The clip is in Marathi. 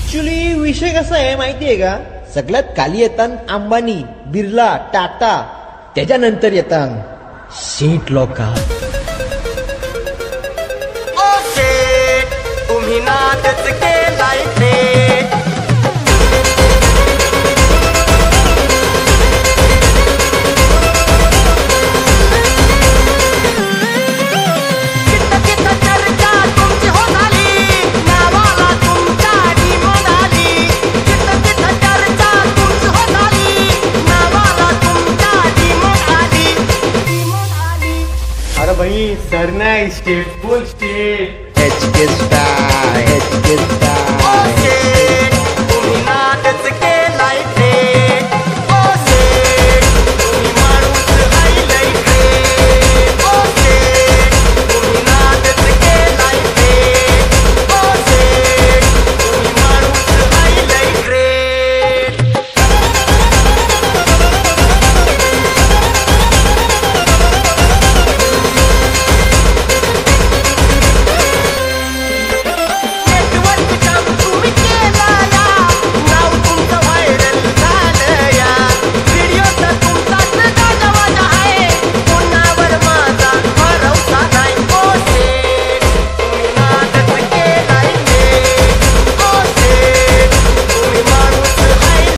ऍक्च्युली विषय कसा आहे माहितीये का, सगळ्यात खाली येतात अंबानी, बिर्ला, टाटा, त्याच्यानंतर येतात शेठ लोका. तुम्ही नादच केलाय थेट. अरे भाई सर नाही स्टेट फुल स्टेट. HK Star, HK